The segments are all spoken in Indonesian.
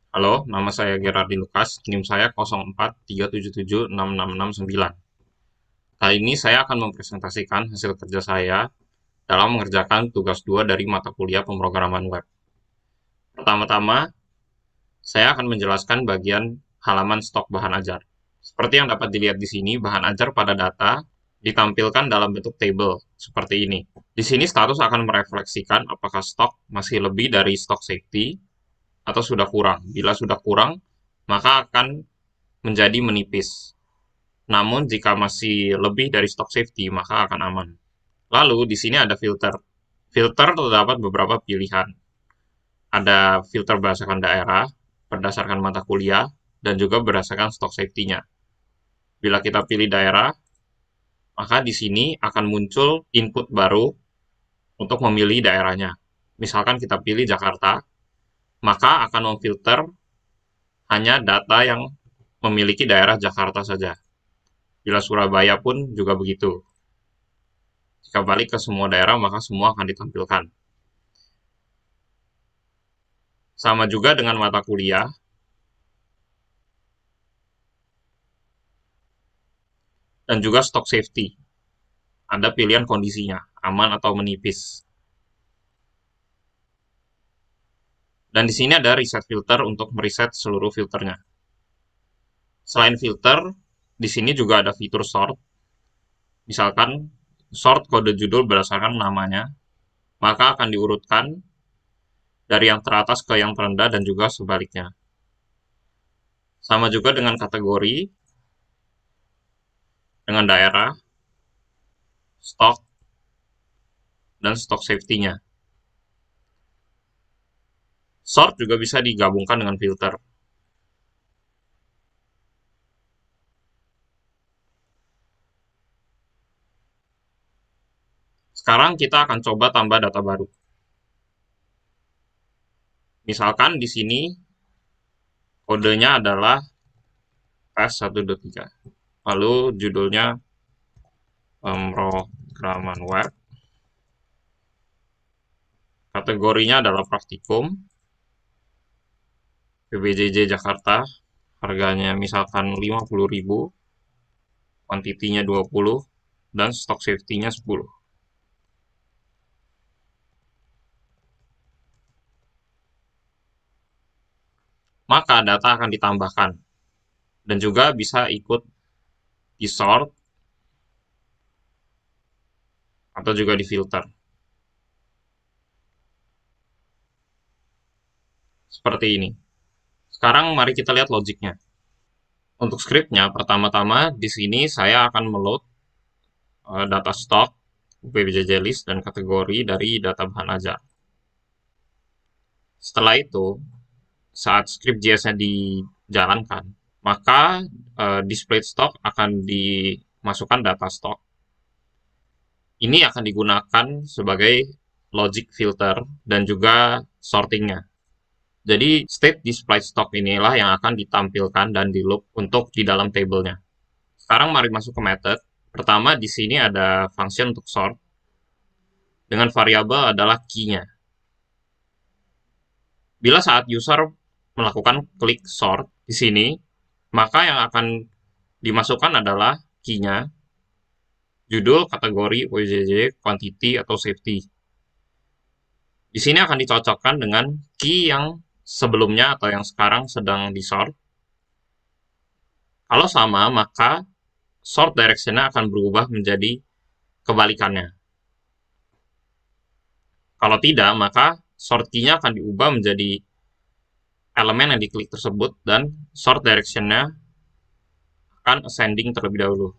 Halo, nama saya Gerardi Lukas, NIM saya 0437766669. Kali ini saya akan mempresentasikan hasil kerja saya dalam mengerjakan tugas 2 dari mata kuliah pemrograman web. Pertama-tama, saya akan menjelaskan bagian halaman stok bahan ajar. Seperti yang dapat dilihat di sini, bahan ajar pada data ditampilkan dalam bentuk table seperti ini. Di sini status akan merefleksikan apakah stok masih lebih dari stok safety atau sudah kurang. Bila sudah kurang, maka akan menjadi menipis. Namun jika masih lebih dari stok safety, maka akan aman. Lalu di sini ada filter. Filter terdapat beberapa pilihan. Ada filter berdasarkan daerah, berdasarkan mata kuliah, dan juga berdasarkan stok safety-nya. Bila kita pilih daerah, maka di sini akan muncul input baru untuk memilih daerahnya. Misalkan kita pilih Jakarta, maka akan memfilter hanya data yang memiliki daerah Jakarta saja. Bila Surabaya pun juga begitu. Jika balik ke semua daerah, maka semua akan ditampilkan. Sama juga dengan mata kuliah, dan juga stock safety. Ada pilihan kondisinya, aman atau menipis. Dan di sini ada reset filter untuk mereset seluruh filternya. Selain filter, di sini juga ada fitur sort. Misalkan, sort kode judul berdasarkan namanya, maka akan diurutkan dari yang teratas ke yang terendah dan juga sebaliknya. Sama juga dengan kategori, dengan daerah, stok, dan stok safety-nya. Sort juga bisa digabungkan dengan filter. Sekarang kita akan coba tambah data baru. Misalkan di sini kodenya adalah tes123. Lalu judulnya pemrograman web. Kategorinya adalah praktikum. PBJJ Jakarta. Harganya misalkan 50.000, kuantitinya 20, dan stok safety-nya 10. Maka data akan ditambahkan dan juga bisa ikut di sort atau juga di filter. Seperti ini. Sekarang mari kita lihat logiknya. Untuk scriptnya, pertama-tama di sini saya akan meload data stok, PBJJ list, dan kategori dari data bahan ajar. Setelah itu, saat script JS-nya dijalankan, maka display stock akan dimasukkan data stock. Ini akan digunakan sebagai logic filter dan juga sortingnya. Jadi state display stock inilah yang akan ditampilkan dan di loop untuk di dalam tabelnya. Sekarang mari masuk ke method. Pertama di sini ada function untuk sort dengan variabel adalah key-nya. Bila saat user melakukan klik sort di sini, maka yang akan dimasukkan adalah key-nya, judul, kategori, OJJ, quantity, atau safety. Di sini akan dicocokkan dengan key yang sebelumnya atau yang sekarang sedang di-sort. Kalau sama, maka sort direction-nya akan berubah menjadi kebalikannya. Kalau tidak, maka sort key-nya akan diubah menjadi elemen yang diklik tersebut dan sort direction-nya akan ascending terlebih dahulu.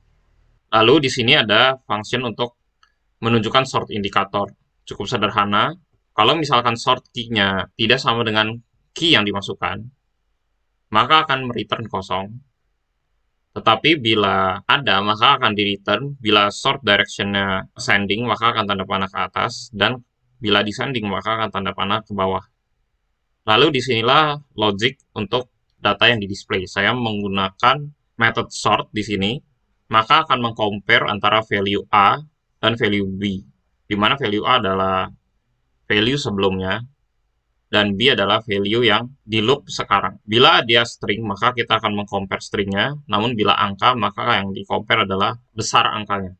Lalu di sini ada function untuk menunjukkan sort indikator. Cukup sederhana. Kalau misalkan sort key-nya tidak sama dengan key yang dimasukkan, maka akan return kosong. Tetapi bila ada, maka akan di-return. Bila sort direction-nya ascending, maka akan tanda panah ke atas. Dan bila descending, maka akan tanda panah ke bawah. Lalu disinilah logic untuk data yang di-display. Saya menggunakan method sort di sini, maka akan meng-compare antara value A dan value B. Di mana value A adalah value sebelumnya, dan B adalah value yang di loop sekarang. Bila dia string, maka kita akan mengcompare stringnya, namun bila angka, maka yang di-compare adalah besar angkanya.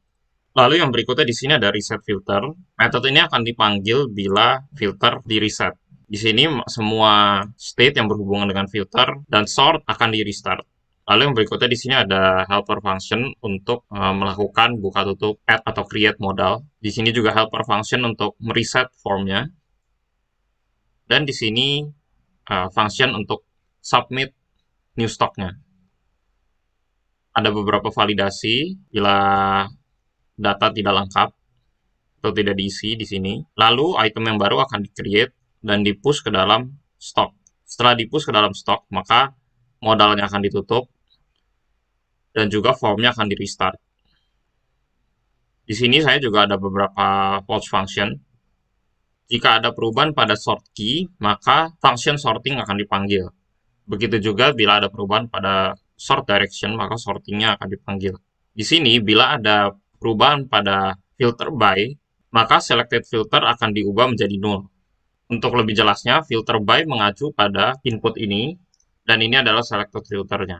Lalu yang berikutnya di sini ada reset filter. Metode ini akan dipanggil bila filter di reset. Di sini semua state yang berhubungan dengan filter dan sort akan di restart. Lalu yang berikutnya di sini ada helper function untuk melakukan buka tutup, add atau create modal. Di sini juga helper function untuk mereset formnya. Dan di sini function untuk submit new stocknya. Ada beberapa validasi bila data tidak lengkap atau tidak diisi di sini. Lalu item yang baru akan di-create dan di-push ke dalam stok. Setelah di-push ke dalam stok, maka modalnya akan ditutup dan juga formnya akan di-restart. Di sini saya juga ada beberapa post function. Jika ada perubahan pada sort key, maka function sorting akan dipanggil. Begitu juga bila ada perubahan pada sort direction, maka sortingnya akan dipanggil. Di sini, bila ada perubahan pada filter by, maka selected filter akan diubah menjadi null. Untuk lebih jelasnya, filter by mengacu pada input ini, dan ini adalah selected filternya.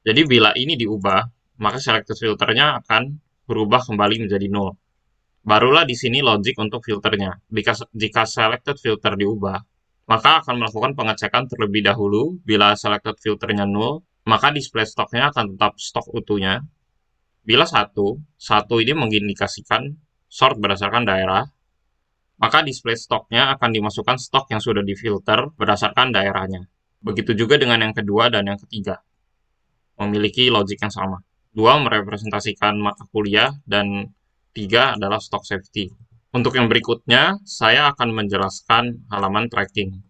Jadi bila ini diubah, maka selected filternya akan berubah kembali menjadi null. Barulah di sini logic untuk filternya. Jika selected filter diubah, maka akan melakukan pengecekan terlebih dahulu. Bila selected filternya null, maka display stoknya akan tetap stok utuhnya. Bila satu ini mengindikasikan sort berdasarkan daerah, maka display stoknya akan dimasukkan stok yang sudah difilter berdasarkan daerahnya. Begitu juga dengan yang kedua dan yang ketiga. Memiliki logic yang sama. 2 merepresentasikan mata kuliah dan 3 adalah stock safety. Untuk yang berikutnya, saya akan menjelaskan halaman tracking.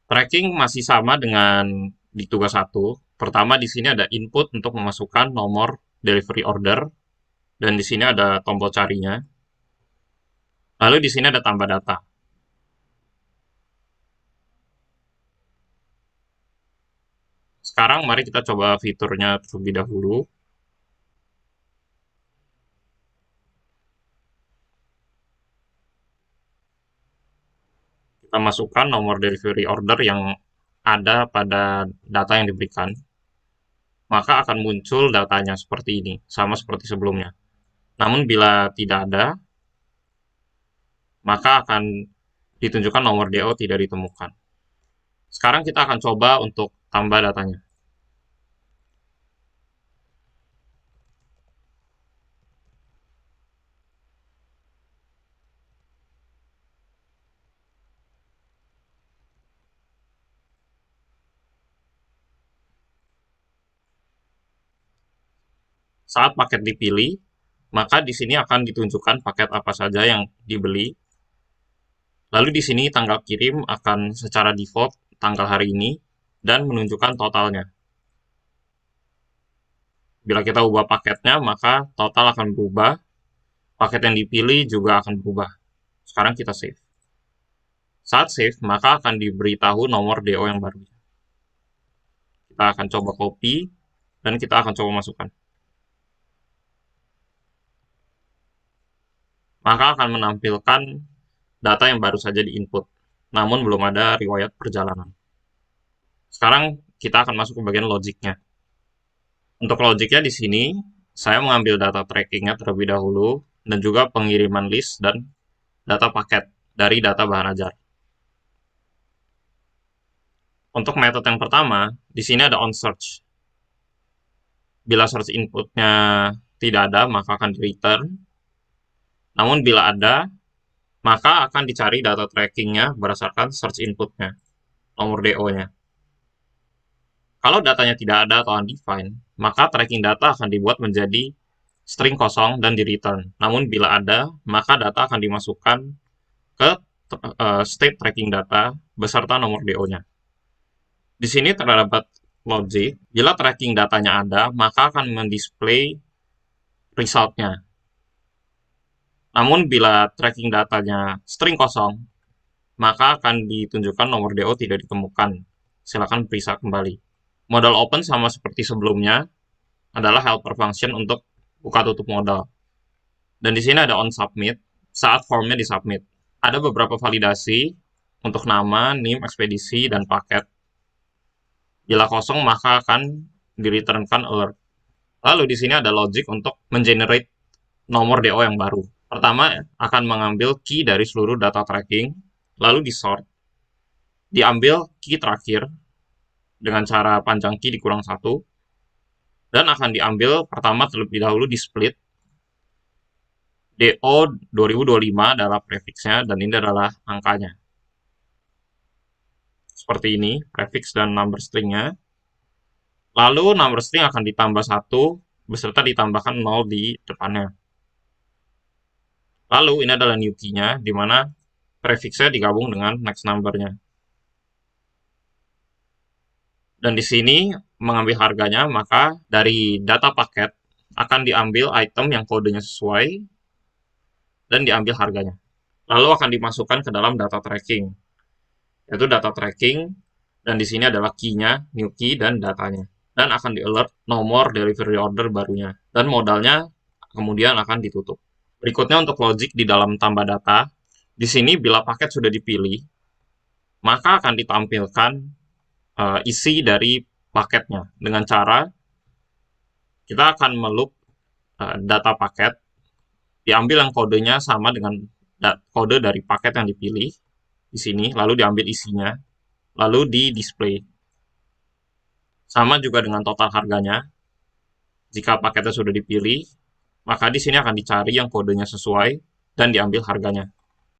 Tracking masih sama dengan di tugas 1. Pertama, di sini ada input untuk memasukkan nomor delivery order, dan di sini ada tombol carinya. Lalu di sini ada tambah data. Sekarang mari kita coba fiturnya terlebih dahulu. Kita masukkan nomor delivery order yang ada pada data yang diberikan, maka akan muncul datanya seperti ini, sama seperti sebelumnya. Namun bila tidak ada, maka akan ditunjukkan nomor DO tidak ditemukan. Sekarang kita akan coba untuk tambah datanya. Saat paket dipilih, maka di sini akan ditunjukkan paket apa saja yang dibeli. Lalu di sini tanggal kirim akan secara default tanggal hari ini dan menunjukkan totalnya. Bila kita ubah paketnya, maka total akan berubah. Paket yang dipilih juga akan berubah. Sekarang kita save. Saat save, maka akan diberitahu nomor DO yang baru. Kita akan coba copy dan kita akan coba masukkan. Maka akan menampilkan data yang baru saja di input, namun belum ada riwayat perjalanan. Sekarang kita akan masuk ke bagian logiknya. Untuk logiknya di sini, saya mengambil data trackingnya terlebih dahulu, dan juga pengiriman list dan data paket dari data bahan ajar. Untuk metode yang pertama, di sini ada onSearch. Bila search inputnya tidak ada, maka akan di-return. Namun bila ada, maka akan dicari data trackingnya berdasarkan search inputnya, nomor DO-nya. Kalau datanya tidak ada atau undefined, maka tracking data akan dibuat menjadi string kosong dan di-return. Namun bila ada, maka data akan dimasukkan ke state tracking data beserta nomor DO-nya. Di sini terdapat logic, bila tracking datanya ada, maka akan mendisplay result-nya. Namun bila tracking datanya string kosong, maka akan ditunjukkan nomor DO tidak ditemukan. Silakan periksa kembali. Modal open sama seperti sebelumnya adalah helper function untuk buka tutup modal. Dan di sini ada onSubmit. saat formnya disubmit. Ada beberapa validasi untuk nama, NIM, ekspedisi, dan paket. Bila kosong, maka akan di-returnkan alert. Lalu di sini ada logic untuk mengenerate nomor DO yang baru. Pertama, akan mengambil key dari seluruh data tracking, lalu di-sort. Diambil key terakhir dengan cara panjang key dikurang 1, dan akan diambil pertama terlebih dahulu di-split. DO 2025 adalah prefixnya, dan ini adalah angkanya. Seperti ini, prefix dan number stringnya. Lalu number string akan ditambah 1 beserta ditambahkan 0 di depannya. Lalu ini adalah new key-nya, di mana prefixnya digabung dengan next number-nya. Dan di sini mengambil harganya, maka dari data paket akan diambil item yang kodenya sesuai dan diambil harganya. Lalu akan dimasukkan ke dalam data tracking, yaitu data tracking, dan di sini adalah key-nya, new key, dan datanya. Dan akan di-alert nomor delivery order barunya. Dan modalnya kemudian akan ditutup. Berikutnya untuk logic di dalam tambah data. Di sini bila paket sudah dipilih, maka akan ditampilkan isi dari paketnya dengan cara kita akan meloop data paket, diambil yang kodenya sama dengan kode dari paket yang dipilih di sini, lalu diambil isinya, lalu di display. Sama juga dengan total harganya. Jika paketnya sudah dipilih, maka di sini akan dicari yang kodenya sesuai dan diambil harganya.